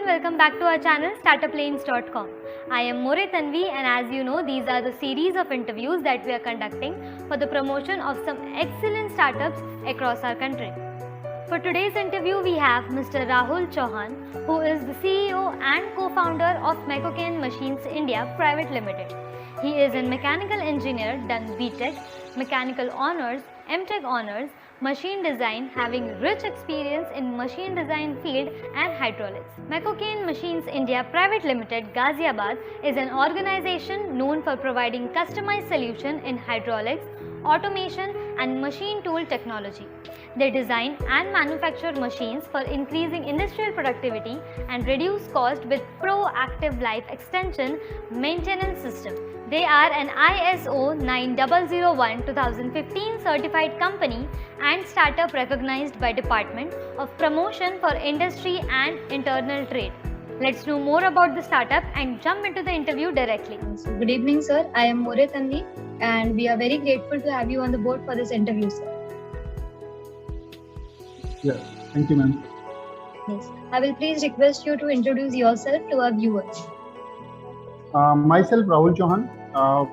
and welcome back to our channel startuplanes.com. I am More Tanvi, and as you know, these are the series of interviews that we are conducting for the promotion of some excellent startups across our country. For today's interview, we have Mr. Rahul Chauhan, who is the CEO and co-founder of Mecocane Machines India Private Limited. He is a mechanical engineer, done B.Tech, mechanical honors, M.Tech honors, machine design, having rich experience in machine design field and hydraulics. Mecocane Machines India Private Limited, Ghaziabad is an organization known for providing customized solution in hydraulics, automation and machine tool technology. They design and manufacture machines for increasing industrial productivity and reduce cost with proactive life extension maintenance system. They are an ISO 9001:2015 certified company and startup recognized by Department of Promotion for Industry and Internal Trade. Let's know more about the startup and jump into the interview directly. So, good evening, sir. I am More Tanvi, and we are very grateful to have you on the board for this interview, sir. Yeah, thank you, ma'am. Yes. I will please request you to introduce yourself to our viewers. Myself, Rahul Chauhan,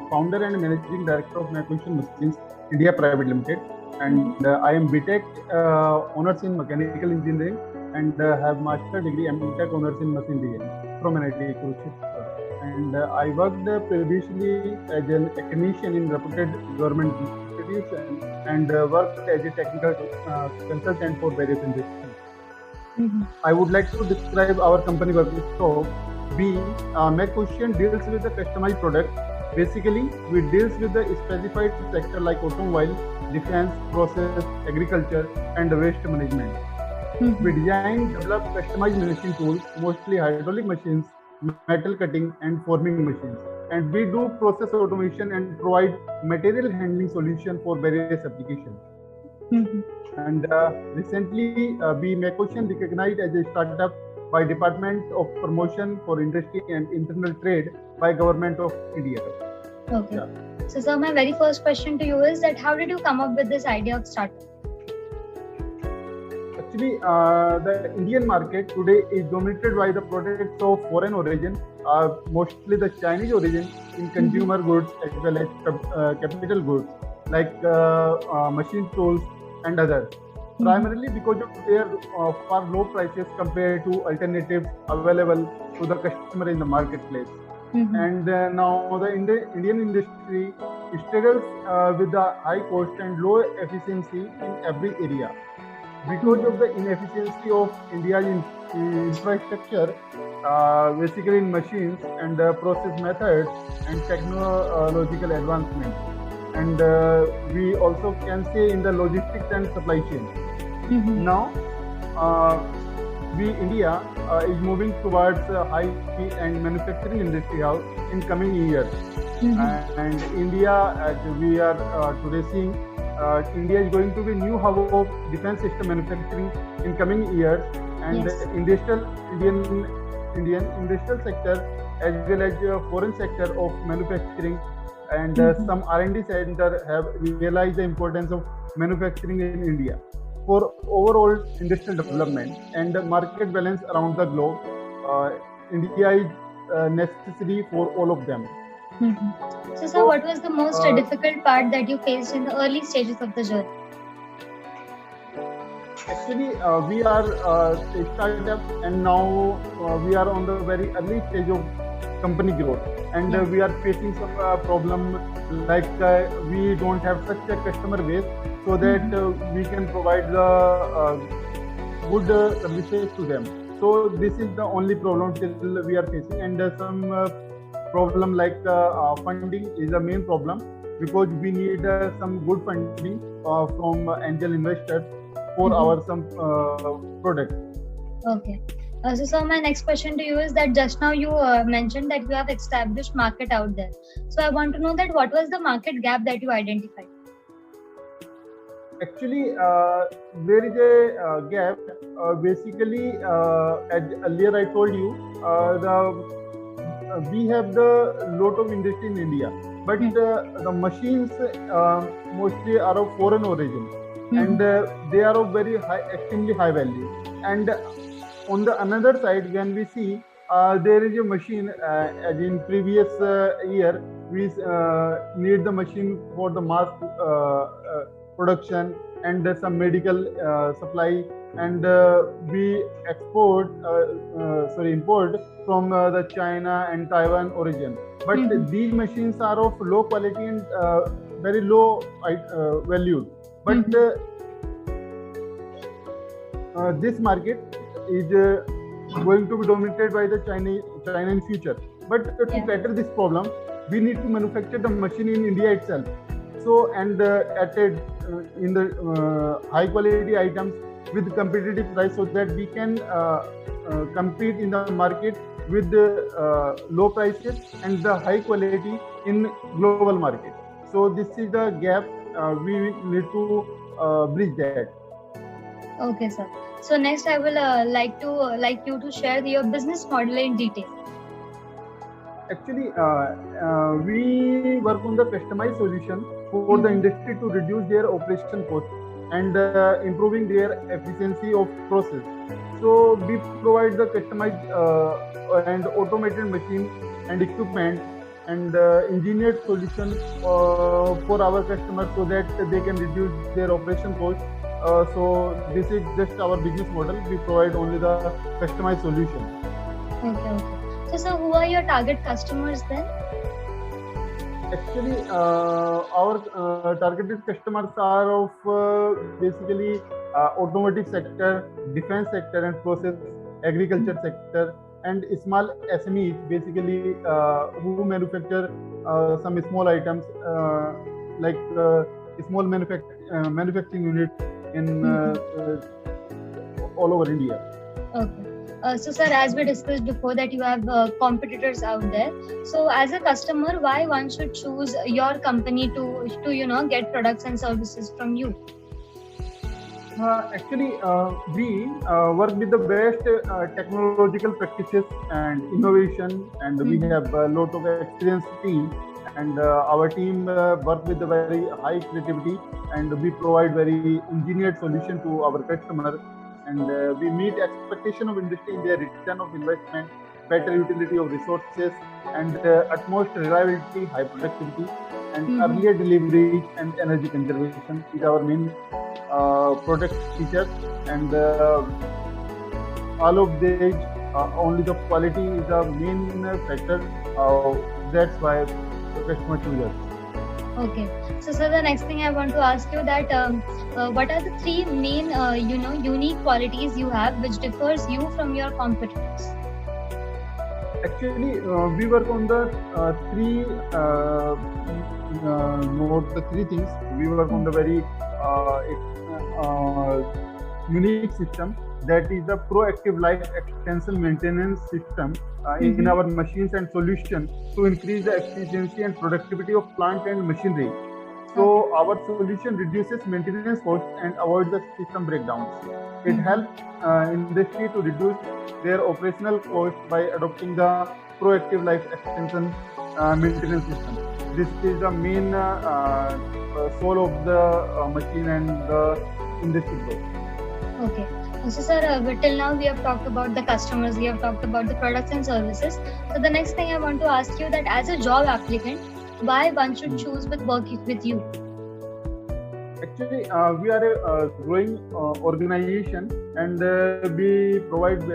founder and managing director of Mecocane Machines India Private Limited, and I am B.Tech honors in mechanical engineering and have master degree M.Tech honors in machine design from NIT Kurukshetra. And I worked previously as an technician in reputed government institutions and worked as a technical consultant for various industries. I would like to describe our company working scope. Mecocane deals with the customized product. Basically, we deals with the specified sector like automobile, defense, process, agriculture, and waste management. We design, develop customized machine tools, mostly hydraulic machines, metal cutting, and forming machines. And we do process automation and provide material handling solution for various applications. And recently, Mecocane recognized as a startup by Department of Promotion for Industry and Internal Trade by Government of India. Okay. Yeah. So, sir, my very first question to you is that how did you come up with this idea of startup? Actually, the Indian market today is dominated by the products of foreign origin, mostly the Chinese origin in consumer goods as well as capital goods like machine tools and others. Primarily because of their far low prices compared to alternatives available to the customer in the marketplace. And now the Indian industry struggles with the high cost and low efficiency in every area. Because of the inefficiency of India's infrastructure, basically in machines and process methods and technological advancement. And we also can say in the logistics and supply chain. Now, India is moving towards high-speed and manufacturing industry house in coming years. And India, as we are today seeing, India is going to be new hub of defense system manufacturing in coming years, and the Indian industrial sector as well as foreign sector of manufacturing and some R&D center have realized the importance of manufacturing in India for overall industrial development and market balance around the globe. India is necessary for all of them. So, sir, what was the most difficult part that you faced in the early stages of the journey? Actually, we are a startup and now we are on the very early stage of company growth, and we are facing some problem like we don't have such a customer base so that we can provide the good services to them. So this is the only problem till we are facing, and some problem like funding is the main problem because we need some good funding from angel investors for our some products. Okay. So, sir, my next question to you is that just now you mentioned that you have established market out there. So, I want to know that what was the market gap that you identified? Actually, there is a gap. Basically, as earlier I told you, we have the lot of industry in India, but the machines mostly are of foreign origin, and they are of very high, extremely high value. And on the another side, when we see there is a machine, as in previous year, we need the machine for the mass production and some medical supply, and we import from the China and Taiwan origin. But these machines are of low quality and very low value. But this market is going to be dominated by the China in future. But to cater this problem, we need to manufacture the machine in India itself. So, and in the high quality items with competitive price, so that we can compete in the market with the low prices and the high quality in global market. So this is the gap we need to bridge that. Okay, sir. So next, I will like you to share your business model in detail. Actually, we work on the customized solution for the industry to reduce their operation cost and improving their efficiency of process. So we provide the customized and automated machine and equipment and engineered solution for our customers, so that they can reduce their operation cost. So this is just our business model. We provide only the customized solution. Okay. So, sir, who are your target customers then? Actually, our targeted customers are of basically automotive sector, defense sector, and process agriculture sector, and small SMEs, basically who manufacture some small items like small manufacturing units in all over India. Okay. So, sir, as we discussed before, that you have competitors out there. So, as a customer, why one should choose your company to get products and services from you? Actually, we work with the best technological practices and innovation, and we have a lot of experienced team. And our team work with a very high creativity, and we provide very engineered solution to our customer. And we meet expectation of industry in their return of investment, better utility of resources, and utmost reliability, high productivity, and earlier delivery and energy conservation is our main product features. And all of these, only the quality is the main factor. That's why the customer chooses us. Okay. So, sir, the next thing I want to ask you that what are the three main, unique qualities you have which differs you from your competitors? Actually, we work on the three things. We work on the very unique system, that is the proactive life extension maintenance system in our machines and solution to increase the efficiency and productivity of plant and machinery. So our solution reduces maintenance costs and avoids the system breakdowns. It helps industry to reduce their operational costs by adopting the proactive life extension maintenance system. This is the main soul of the machine and the industry growth. Okay. So, sir, till now we have talked about the customers, we have talked about the products and services. So, the next thing I want to ask you that as a job applicant, why one should choose with working with you? Actually, we are a growing organization, and we provide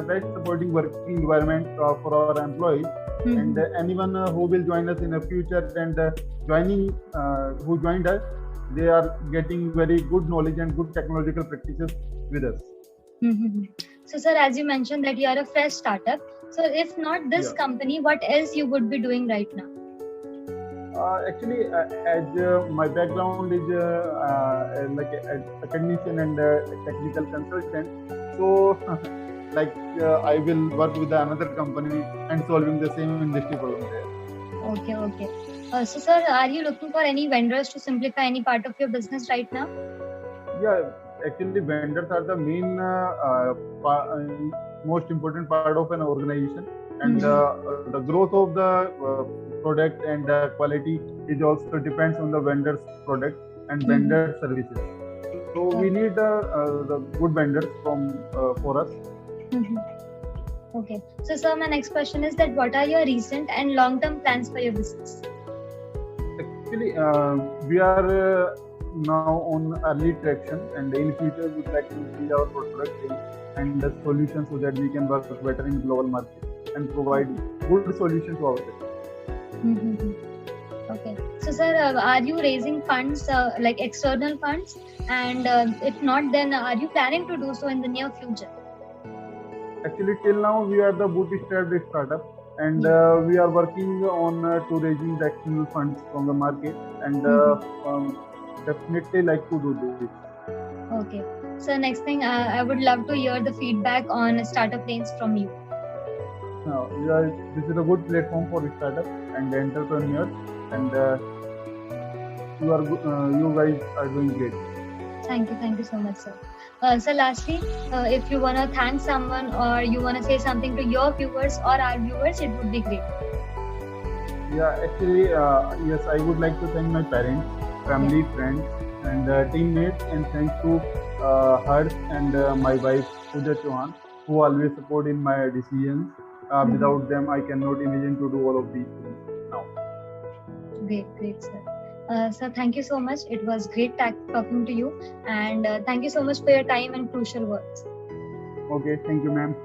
best supporting working environment for our employees. And anyone who will join us in the future and who joined us, they are getting very good knowledge and good technological practices with us. So, sir, as you mentioned that you are a fresh startup. So, if not this company, what else you would be doing right now? Actually, as my background is like a technician and a technical consultant, so I will work with another company and solving the same industry problem there. Okay. So, sir, are you looking for any vendors to simplify any part of your business right now? Yeah, actually, vendors are the main most important part of an organization, and the growth of the product and quality is also depends on the vendor's product and vendor services. So we need the good vendors for us, Okay. So, sir, my next question is that what are your recent and long-term plans for your business? Actually, we are now on early traction, and in future we would like to increase our product range and the solutions so that we can work better in global market and provide good solution to our customers. Okay. So, sir, are you raising funds, like external funds? And if not, then are you planning to do so in the near future? Actually, till now we are the bootstrapped startup, and we are working on to raising the external funds from the market, and definitely like to do this. Okay. So, next thing, I would love to hear the feedback on startup lanes from you. This is a good platform for startup and entrepreneurs, and you guys are doing great. Thank you so much, sir. So, lastly, if you want to thank someone or you want to say something to your viewers or our viewers, it would be great. Yeah, actually, yes, I would like to thank my parents, family, friends, and teammates, and thanks to her and my wife, Pooja Chauhan, who always support in my decisions. Without them, I cannot imagine to do all of these things now. Great, sir. Sir, thank you so much. It was great talking to you, and thank you so much for your time and crucial words. Okay, thank you, ma'am.